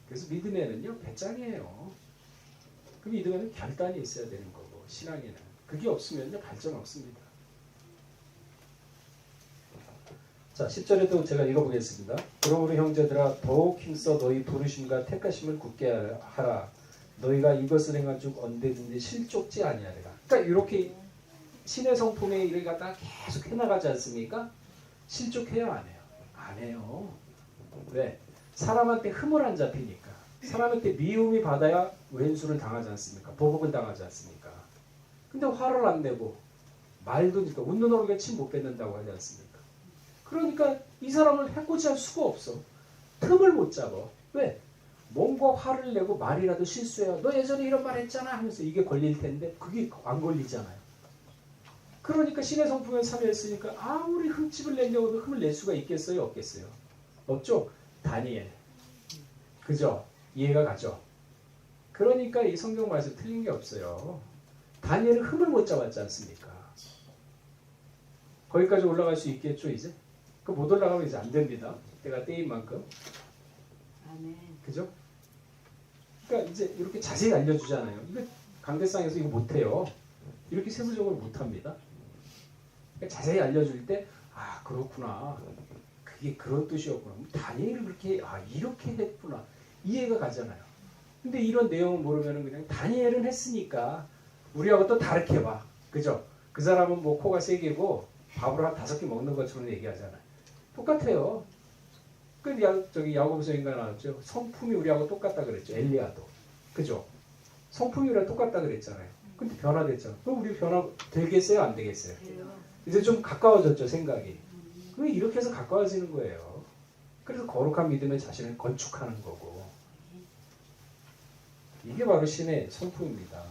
그래서 믿음에는요, 배짱이에요. 그 믿음에는 결단이 있어야 되는 거고, 신앙에는. 그게 없으면요, 발전 없습니다. 자, 10절에도 제가 읽어보겠습니다. 그러므로 형제들아, 더욱 힘써 너희 부르심과 택하심을 굳게 하라. 너희가 이것을 행한 즉 언제든지 실족지 아니하리라. 그러니까 이렇게 신의 성품의 일을 갖다가 계속 해나가지 않습니까? 실족해요, 안 해요? 안 해요. 왜? 사람한테 흠을 안 잡히니까. 사람한테 미움이 받아야 왼수를 당하지 않습니까? 보복을 당하지 않습니까? 근데 화를 안 내고 말도 그러니까 웃는 얼굴에 침 못 뱉는다고 하지 않습니까? 그러니까 이 사람을 해코지할 수가 없어. 틈을 못 잡아. 왜? 뭔가 화를 내고 말이라도 실수해요. 너 예전에 이런 말 했잖아 하면서 이게 걸릴 텐데 그게 안 걸리잖아요. 그러니까 신의 성품에 참여했으니까 아무리 흠집을 내려고 흠을 낼 수가 있겠어요? 없겠어요? 없죠? 다니엘. 그죠? 이해가 가죠? 그러니까 이 성경 말씀 틀린 게 없어요. 다니엘은 흠을 못 잡았지 않습니까? 거기까지 올라갈 수 있겠죠, 이제? 그 못 올라가면 이제 안 됩니다. 때가 때인 만큼. 그죠? 그러니까 이제 이렇게 자세히 알려주잖아요. 이거 강대상에서 이거 못해요. 이렇게 세부적으로 못합니다. 그러니까 자세히 알려줄 때, 그렇구나. 그게 그런 뜻이었구나. 다니엘을 그렇게, 이렇게 했구나. 이해가 가잖아요. 근데 이런 내용을 모르면 그냥 다니엘은 했으니까 우리하고 또 다르게 봐. 그죠? 그 사람은 뭐 코가 3개고 밥을 한 5개 먹는 것처럼 얘기하잖아요. 똑같아요. 저기 야고보서 인가 나왔죠. 성품이 우리하고 똑같다 그랬죠. 엘리야도. 그죠? 성품이 우리랑 똑같다 그랬잖아요. 근데 변화됐잖아. 그럼 우리 변화 되겠어요? 안 되겠어요? 이제 좀 가까워졌죠, 생각이. 그럼 이렇게 해서 가까워지는 거예요. 그래서 거룩한 믿음의 자신을 건축하는 거고. 이게 바로 신의 성품입니다.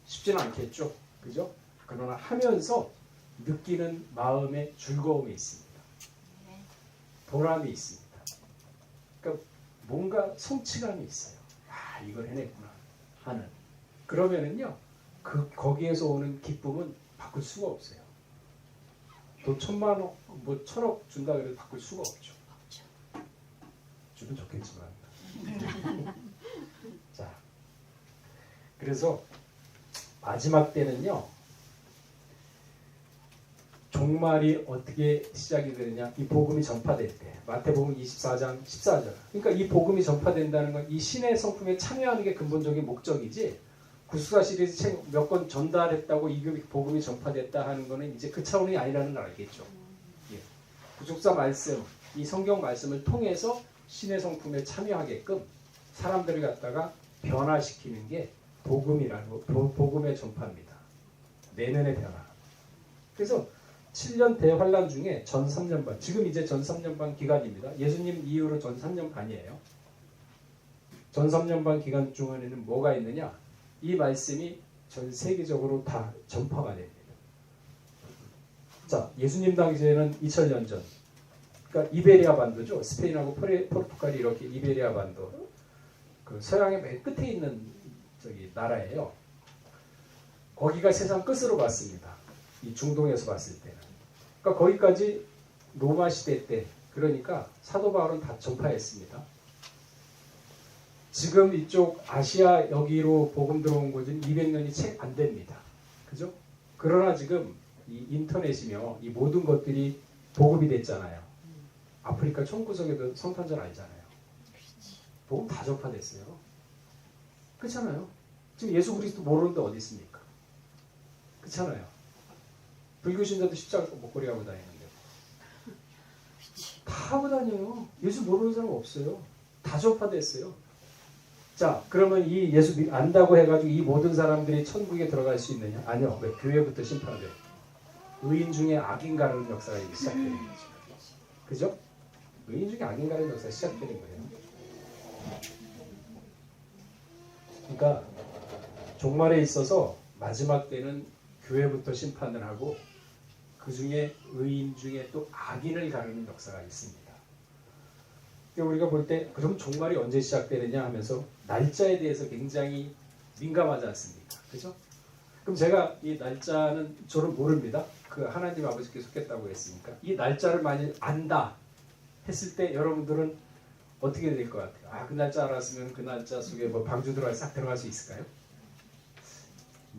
쉽지는 않겠죠. 그죠? 그러나 하면서 느끼는 마음의 즐거움이 있습니다. 보람이 있습니다. 그러니까 뭔가 성취감이 있어요. 아, 이걸 해냈구나 하는. 그러면은요, 거기에서 오는 기쁨은 바꿀 수가 없어요. 또 1,000만 원, 뭐 1,000억 준다 그래도 바꿀 수가 없죠. 주면 좋겠지만. 자, 그래서 마지막 때는요, 종말이 어떻게 시작이 되느냐, 이 복음이 전파될 때, 마태복음 24장 14절. 그러니까 이 복음이 전파된다는 건 이 신의 성품에 참여하는 게 근본적인 목적이지, 구수사 시리즈 책 몇 권 전달했다고 이 복음이 전파됐다 하는 거는 이제 그 차원이 아니라는 걸 알겠죠. 예. 구속사 말씀, 이 성경 말씀을 통해서 신의 성품에 참여하게끔 사람들을 갖다가 변화시키는 게 복음이라는 복음의 전파입니다. 내면의 변화. 그래서 7년 대환란 중에 전 3년반, 지금 이제 전 3년반 기간입니다. 예수님 이후로 전 3년반이에요. 전 3년반 기간 중에는 뭐가 있느냐? 이 말씀이 전 세계적으로 다 전파가 됩니다. 자, 예수님 당시에는 2000년 전, 그러니까 이베리아 반도죠. 스페인하고 포르투갈이 이렇게 이베리아 반도, 그 서양의 맨 끝에 있는 나라예요. 거기가 세상 끝으로 봤습니다. 이 중동에서 봤을 때는. 그러니까 거기까지 로마 시대 때, 그러니까 사도 바울은 다 전파했습니다. 지금 이쪽 아시아 여기로 복음 들어온 곳은 200년이 채 안 됩니다. 그죠? 그러나 지금 이 인터넷이며 이 모든 것들이 보급이 됐잖아요. 아프리카 총구석에도 성탄절 알잖아요. 복음 다 전파됐어요. 그렇잖아요. 지금 예수 그리스도 모르는데 어디 있습니까? 그렇잖아요. 불교 신자도 십자가 목걸이 하고 다니는데 다 하고 다녀요. 예수 모르는 사람 없어요. 다 전파됐어요. 자, 그러면 이 예수 안다고 해가지고 이 모든 사람들이 천국에 들어갈 수 있느냐? 아니요. 왜? 교회부터 심판돼요. 의인 중에 악인 가르는 역사가 이제 시작되는 거죠. 그죠? 의인 중에 악인 가르는 역사가 시작되는 거예요. 그러니까 종말에 있어서 마지막 때는 교회부터 심판을 하고 그 중에 의인 중에 또 악인을 가르는 역사가 있습니다. 우리가 볼 때 그럼 종말이 언제 시작되느냐 하면서 날짜에 대해서 굉장히 민감하지 않습니까? 그죠? 그럼 제가 이 날짜는 저는 모릅니다. 그 하나님 아버지께서 속했다고 했으니까 이 날짜를 만일 안다 했을 때 여러분들은 어떻게 될 것 같아요? 아, 그 날짜 알았으면 그 날짜 속에 뭐 방주 싹 들어갈 수 있을까요?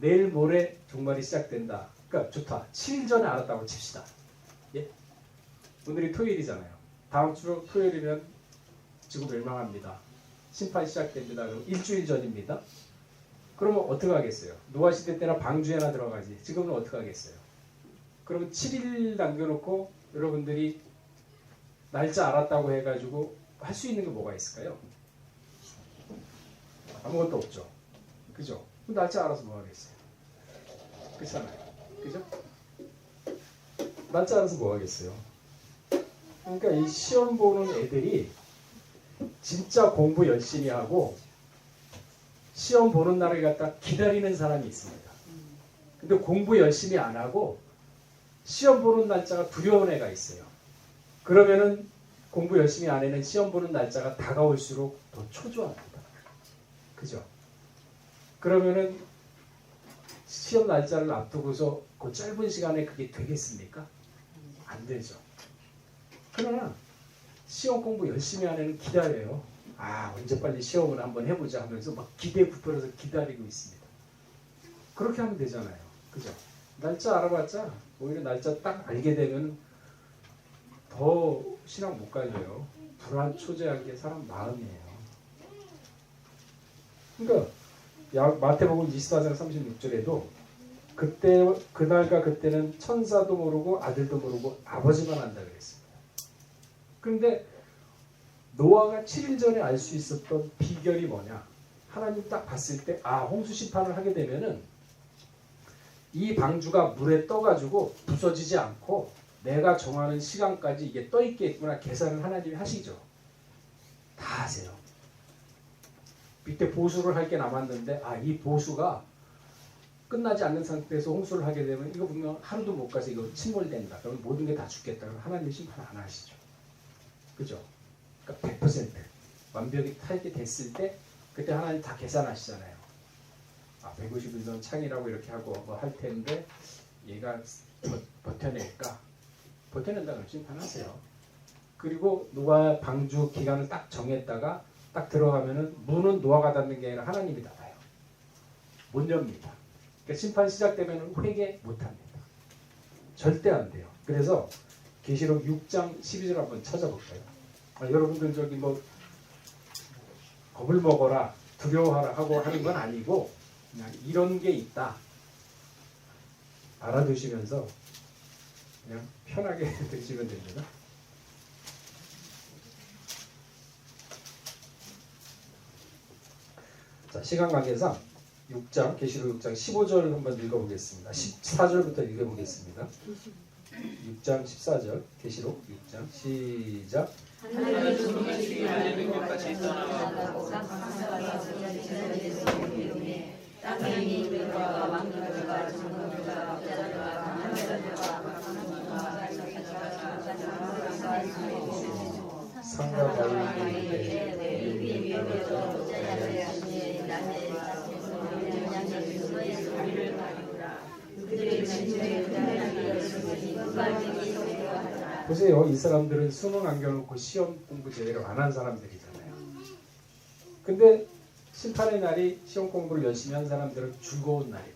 내일 모레 종말이 시작된다. 그러니까 좋다. 7일 전에 알았다고 칩시다. 예? 오늘이 토요일이잖아요. 다음 주 토요일이면 지구 멸망합니다. 심판 시작됩니다. 그럼 일주일 전입니다. 그러면 어떻게 하겠어요? 노아 시대 때나 방주에나 들어가지. 지금은 어떻게 하겠어요? 그러면 7일 남겨놓고 여러분들이 날짜 알았다고 해가지고 할 수 있는 게 뭐가 있을까요? 아무것도 없죠. 그죠? 날짜 알아서 뭐 하겠어요? 그렇잖아요. 그죠? 날짜 알아서 뭐 하겠어요? 그러니까 이 시험 보는 애들이 진짜 공부 열심히 하고 시험 보는 날을 갖다 기다리는 사람이 있습니다. 근데 공부 열심히 안 하고 시험 보는 날짜가 두려운 애가 있어요. 그러면은 공부 열심히 안 해는 시험 보는 날짜가 다가올수록 더 초조합니다. 그죠? 그러면은 시험 날짜를 앞두고서 그 짧은 시간에 그게 되겠습니까? 안 되죠. 그러나 시험 공부 열심히 하는 애는 기다려요. 아, 언제 빨리 시험을 한번 해보자 하면서 막 기대에 부풀어서 기다리고 있습니다. 그렇게 하면 되잖아요. 그죠? 날짜 알아봤자 오히려 날짜 딱 알게 되면 더 신앙 못 가져요. 불안 초조한 게 사람 마음이에요. 그러니까 마태복음 24장 36절에도 그때 그날과 그때는 천사도 모르고 아들도 모르고 아버지만 안다 그랬습니다. 그런데 노아가 7일 전에 알 수 있었던 비결이 뭐냐? 하나님 딱 봤을 때 홍수 심판을 하게 되면은 이 방주가 물에 떠가지고 부서지지 않고 내가 정하는 시간까지 이게 떠 있겠구나 계산을 하나님이 하시죠. 다 하세요. 밑에 보수를 할 게 남았는데 이 보수가 끝나지 않는 상태에서 홍수를 하게 되면 이거 분명 하루도 못 가서 이거 침몰된다. 그러면 모든 게 다 죽겠다. 그러면 하나님 심판 안 하시죠. 그죠? 그러니까 100% 완벽히 탈게 됐을 때 그때 하나님 다 계산하시잖아요. 150일 창이라고 이렇게 하고 뭐 할 텐데 얘가 버텨낼까? 버텨낸다 그러면 심판하세요. 그리고 노아 방주 기간을 딱 정했다가 딱 들어가면은 문은 노아가 닫는 게 아니라 하나님이 닫아요. 못 엽니다. 그러니까 심판 시작되면 회개 못합니다. 절대 안 돼요. 그래서 계시록 6장 12절 한번 찾아볼까요? 여러분들 저기 뭐 겁을 먹어라 두려워하라 하고 하는 건 아니고 그냥 이런 게 있다 알아두시면서 그냥 편하게 드시면 됩니다. 자, 시간 관계상 6장 계시록 6장 15절 한번 읽어보겠습니다. 14절부터 읽어보겠습니다. 6장 14절 계시록 6장 시작. 하늘의 주님의 주의하는 것까지 떠나가고 땅에 있는 이들과 왕들과 정권들과 부자들과 강한 자들과 상가 바위에 내 위에서 부자들의 안에 남의 양의 소리를 가리우라. 그들의 진주에 그날이 열심히 끝까지 소리하라. 보세요. 이 사람들은 수능 안 겨놓고 시험 공부 제대로 안 한 사람들이잖아요. 근데 심판의 날이 시험 공부를 열심히 한 사람들은 즐거운 날이에요.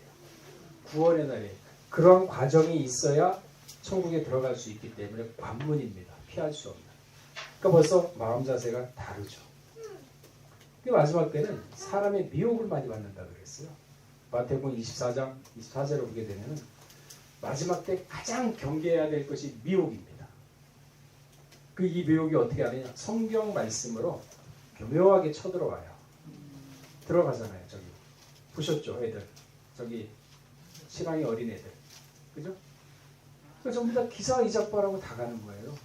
구원의 날이에요. 그런 과정이 있어야 천국에 들어갈 수 있기 때문에 관문입니다. 피할 수 없는. 그러니까 벌써 마음 자세가 다르죠. 근데 마지막 때는 사람의 미혹을 많이 받는다 그랬어요. 마태복음 24장 24절을 보게 되면 마지막 때 가장 경계해야 될 것이 미혹입니다. 이 미혹이 어떻게 하느냐? 성경 말씀으로 교묘하게 쳐들어와요. 들어가잖아요. 저기 보셨죠, 애들. 저기 신앙이 어린 애들, 그죠? 전부 다 기사이작바라고 다 가는 거예요.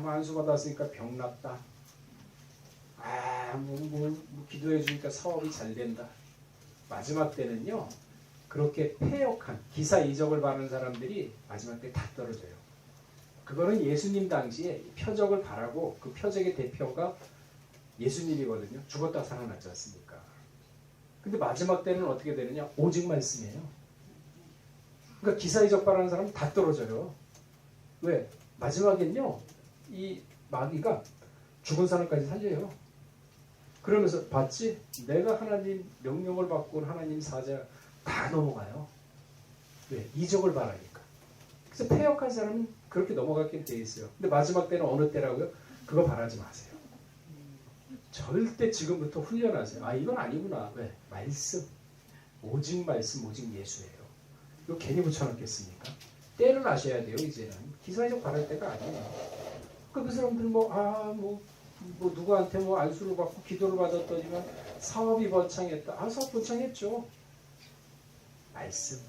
뭐 안수 받았으니까 병 났다. 뭐 기도해 주니까 사업이 잘 된다. 마지막 때는요, 그렇게 패역한 기사이적을 바라는 사람들이 마지막 때 다 떨어져요. 그거는 예수님 당시에 표적을 바라고 그 표적의 대표가 예수님이거든요. 죽었다 살아났지 않습니까? 근데 마지막 때는 어떻게 되느냐? 오직 말씀이에요. 그러니까 기사이적 바라는 사람은 다 떨어져요. 왜? 마지막엔요, 이 마귀가 죽은 사람까지 살려요. 그러면서 봤지? 내가 하나님 명령을 받고 온 하나님 사자 다 넘어가요. 왜? 이적을 바라니까. 그래서 패역한 사람은 그렇게 넘어가게 돼 있어요. 근데 마지막 때는 어느 때라고요? 그거 바라지 마세요. 절대 지금부터 훈련하세요. 이건 아니구나. 왜? 말씀. 오직 말씀, 오직 예수예요. 이거 괜히 붙여놨겠습니까? 때를 아셔야 돼요, 이제는. 기사적 바랄 때가 아니에요. 그 사람들 뭐 누구한테 안수를 받고 기도를 받았더니만 사업이 번창했다. 사업 번창했죠. 말씀.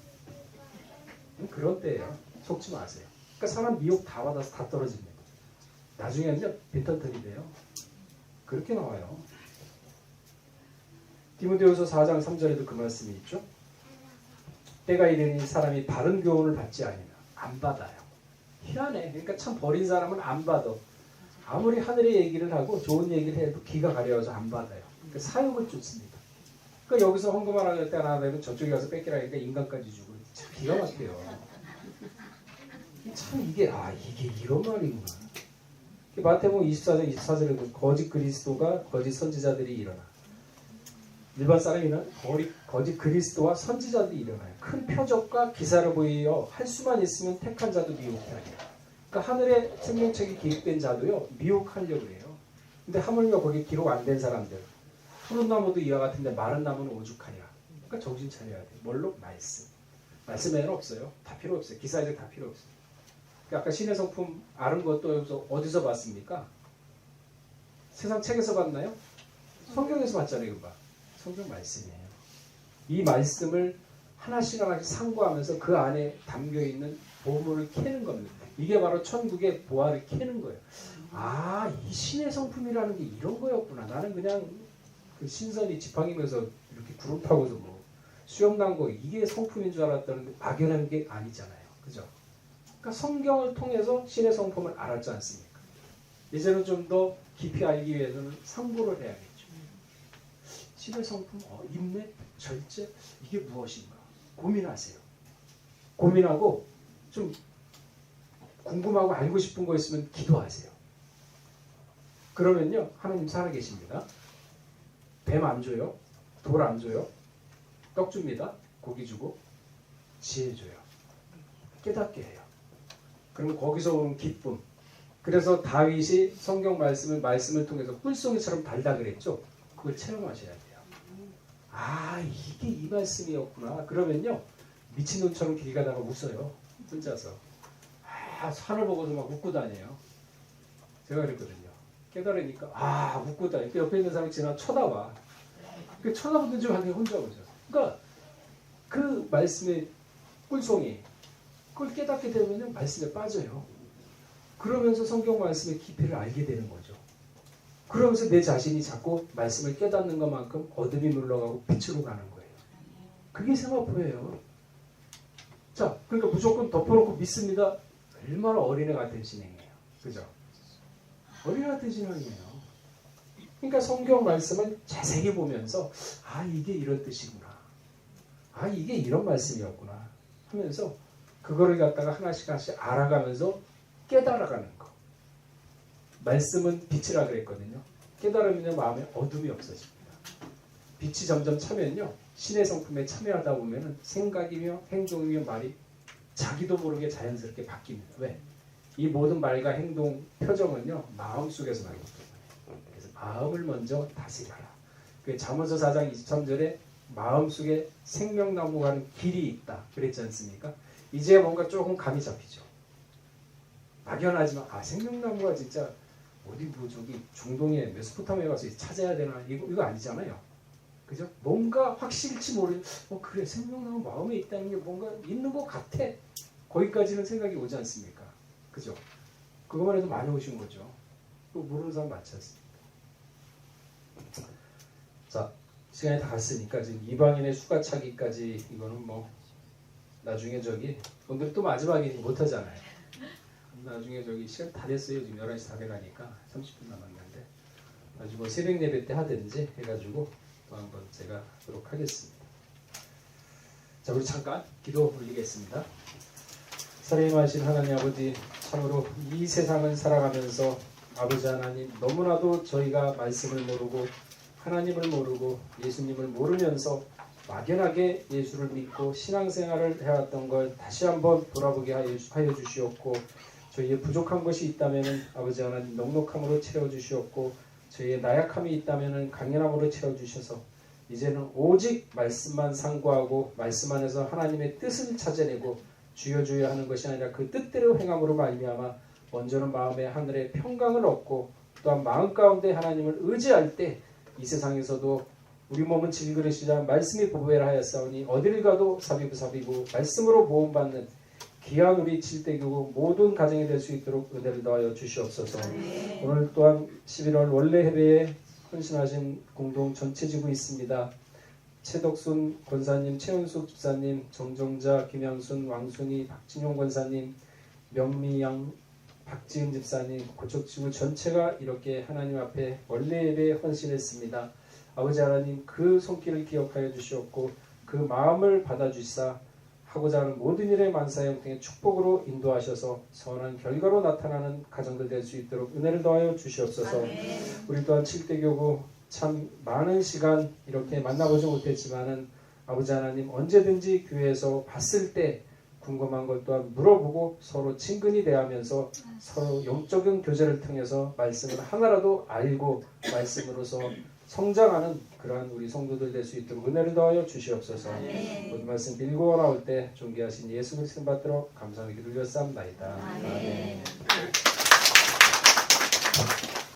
그런 때예요. 속지 마세요. 그러니까 사람 미혹 다 받아서 다 떨어집니다. 나중에는 빈털털이 돼요. 그렇게 나와요. 디모데후서 4장 3절에도 그 말씀이 있죠. 때가 이르니 사람이 바른 교훈을 받지 아니면 안 받아요. 희한해. 그러니까 참 버린 사람은 안 받아. 아무리 하늘의 얘기를 하고 좋은 얘기를 해도 귀가 가려워서 안 받아요. 그러니까 사욕을 쫓습니다. 그러니까 여기서 헌금을 하는 때 하나 되면 저쪽에 가서 뺏기라니까 인간까지 주고 참 기가 막혀요. 참 이게 이런 말이구나. 마태복음 24장 24절에도 거짓 그리스도가 거짓 선지자들이 일어나. 일반 사람이나 거짓 그리스도와 선지자들이 일어나요. 큰 표적과 기사를 보이어 할 수만 있으면 택한 자도 미혹해 하리라. 그러니까 하늘의 생명책이 기획된 자도요 미혹하려고 해요. 근데 하물며 거기 기록 안 된 사람들, 푸른 나무도 이와 같은데 마른 나무는 오죽하냐. 그러니까 정신 차려야 돼. 뭘로? 말씀. 말씀에는 없어요. 다 필요 없어요. 기사에서 다 필요 없어요. 아까 신의 성품 아는 것도 여기서 어디서 봤습니까? 세상 책에서 봤나요? 성경에서 봤잖아요. 이거 봐. 성경 말씀이에요. 이 말씀을 하나씩 상고하면서 그 안에 담겨있는 보물을 캐는 겁니다. 이게 바로 천국의 보화를 캐는 거예요. 이 신의 성품이라는 게 이런 거였구나. 나는 그냥 그 신선이 지팡이면서 이렇게 구름 타고서 수염 난 거 이게 성품인 줄 알았다는데 막연한 게 아니잖아요. 그죠? 그러니까 성경을 통해서 신의 성품을 알았지 않습니까? 이제는 좀 더 깊이 알기 위해서는 상고를 해야겠죠. 신의 성품, 인내, 절제, 이게 무엇인가? 고민하세요. 고민하고 좀 궁금하고 알고 싶은 거 있으면 기도하세요. 그러면요, 하나님 살아계십니다. 뱀 안 줘요. 돌 안 줘요. 떡 줍니다. 고기 주고 지혜 줘요. 깨닫게 해요. 그럼 거기서 오는 기쁨. 그래서 다윗이 성경 말씀을 통해서 꿀송이처럼 달다 그랬죠. 그걸 체험하셔야 돼요. 아, 이게 이 말씀이었구나. 그러면요, 미친놈처럼 길 가다가 웃어요. 혼자서. 아, 산을 보고서 막 웃고 다녀요. 제가 그랬거든요. 깨달으니까 웃고 다녀. 옆에 있는 사람이 지나 쳐다봐. 그 쳐다보던 줄 알고 혼자 오죠. 그러니까 그 말씀의 꿀송이, 그걸 깨닫게 되면 말씀에 빠져요. 그러면서 성경 말씀의 깊이를 알게 되는 거죠. 그러면서 내 자신이 자꾸 말씀을 깨닫는 것만큼 어둠이 물러가고 빛으로 가는 거예요. 그게 세마포예요. 자, 그러니까 무조건 덮어놓고 믿습니다. 얼마나 어린애 같은 진행이에요. 그죠? 어린애 같은 진행이에요. 그러니까 성경 말씀을 자세히 보면서 이게 이런 뜻이구나. 이게 이런 말씀이었구나 하면서 그거를 갖다가 하나씩 알아가면서 깨달아가는 거. 말씀은 빛이라 그랬거든요. 깨달으면 마음에 어둠이 없어집니다. 빛이 점점 차면요, 신의 성품에 참여하다 보면 생각이며 행동이며 말이 자기도 모르게 자연스럽게 바뀝니다. 왜? 이 모든 말과 행동, 표정은요, 마음속에서 나기 때문에. 그래서 마음을 먼저 다스려라. 그 잠언서 4장 23절에 마음속에 생명나무가 하는 길이 있다 그랬지 않습니까? 이제 뭔가 조금 감이 잡히죠. 막연하지만 생명나무가 진짜 어디 저기 중동에 메소포타미아 가서 찾아야 되나 이거 아니잖아요. 그죠? 뭔가 확실치 모르는 그래, 생명나무 마음에 있다는 게 뭔가 있는 것 같아. 거기까지는 생각이 오지 않습니까? 그죠? 그것만 해도 많이 오신 거죠. 또 모르는 사람 많지 않습니까? 자, 시간이 다 갔으니까 지금 이방인의 수가차기까지 이거는 나중에 오늘 또 마지막이니 못하잖아요. 나중에 시간 다 됐어요. 지금 11시 다 돼가니까 30분 남았는데 나중에 새벽 예배 때 하든지 해가지고 또 한번 제가 하도록 하겠습니다. 자, 우리 잠깐 기도 올리겠습니다. 사랑하신 하나님 아버지, 참으로 이 세상을 살아가면서 아버지 하나님, 너무나도 저희가 말씀을 모르고 하나님을 모르고 예수님을 모르면서 막연하게 예수를 믿고 신앙생활을 해왔던 걸 다시 한번 돌아보게 하여 주시옵고, 저희의 부족한 것이 있다면 아버지 하나님 넉넉함으로 채워주시옵고, 저희의 나약함이 있다면 강연함으로 채워주셔서 이제는 오직 말씀만 상고하고 말씀 안에서 하나님의 뜻을 찾아내고 주여 주여 하는 것이 아니라 그 뜻대로 행함으로 말미암아 먼저는 마음의 하늘의 평강을 얻고 또한 마음 가운데 하나님을 의지할 때 이 세상에서도 우리 몸은 질그릇이자 말씀이 보배라 하였사오니 어디를 가도 사비부 말씀으로 보험받는 귀한 우리 칠대교구 모든 가정이 될 수 있도록 은혜를 더하여 주시옵소서. 오늘 또한 11월 원래 예배에 헌신하신 공동 전체지구 있습니다. 최덕순 권사님, 최은숙 집사님, 정정자, 김양순, 왕순이, 박진용 권사님, 명미양, 박지은 집사님, 고척지구 전체가 이렇게 하나님 앞에 원래 예배에 헌신했습니다. 아버지 하나님, 그 손길을 기억하여 주시옵고 그 마음을 받아주시사 하고자 하는 모든 일의 만사 형통의 축복으로 인도하셔서 선한 결과로 나타나는 가정들 될 수 있도록 은혜를 더하여 주시옵소서. 아멘. 우리 또한 칠대교구 참 많은 시간 이렇게 만나보지 못했지만은 아버지 하나님, 언제든지 교회에서 봤을 때 궁금한 것 또한 물어보고 서로 친근히 대하면서 서로 영적인 교제를 통해서 말씀을 하나라도 알고 말씀으로서 성장하는 그러한 우리 성도들 될 수 있도록 은혜를 더하여 주시옵소서. 모든 말씀 빌고 나올 때 존귀하신 예수 그리스도 받도록 감사하며 기도를 드렸사옵나이다. 아멘.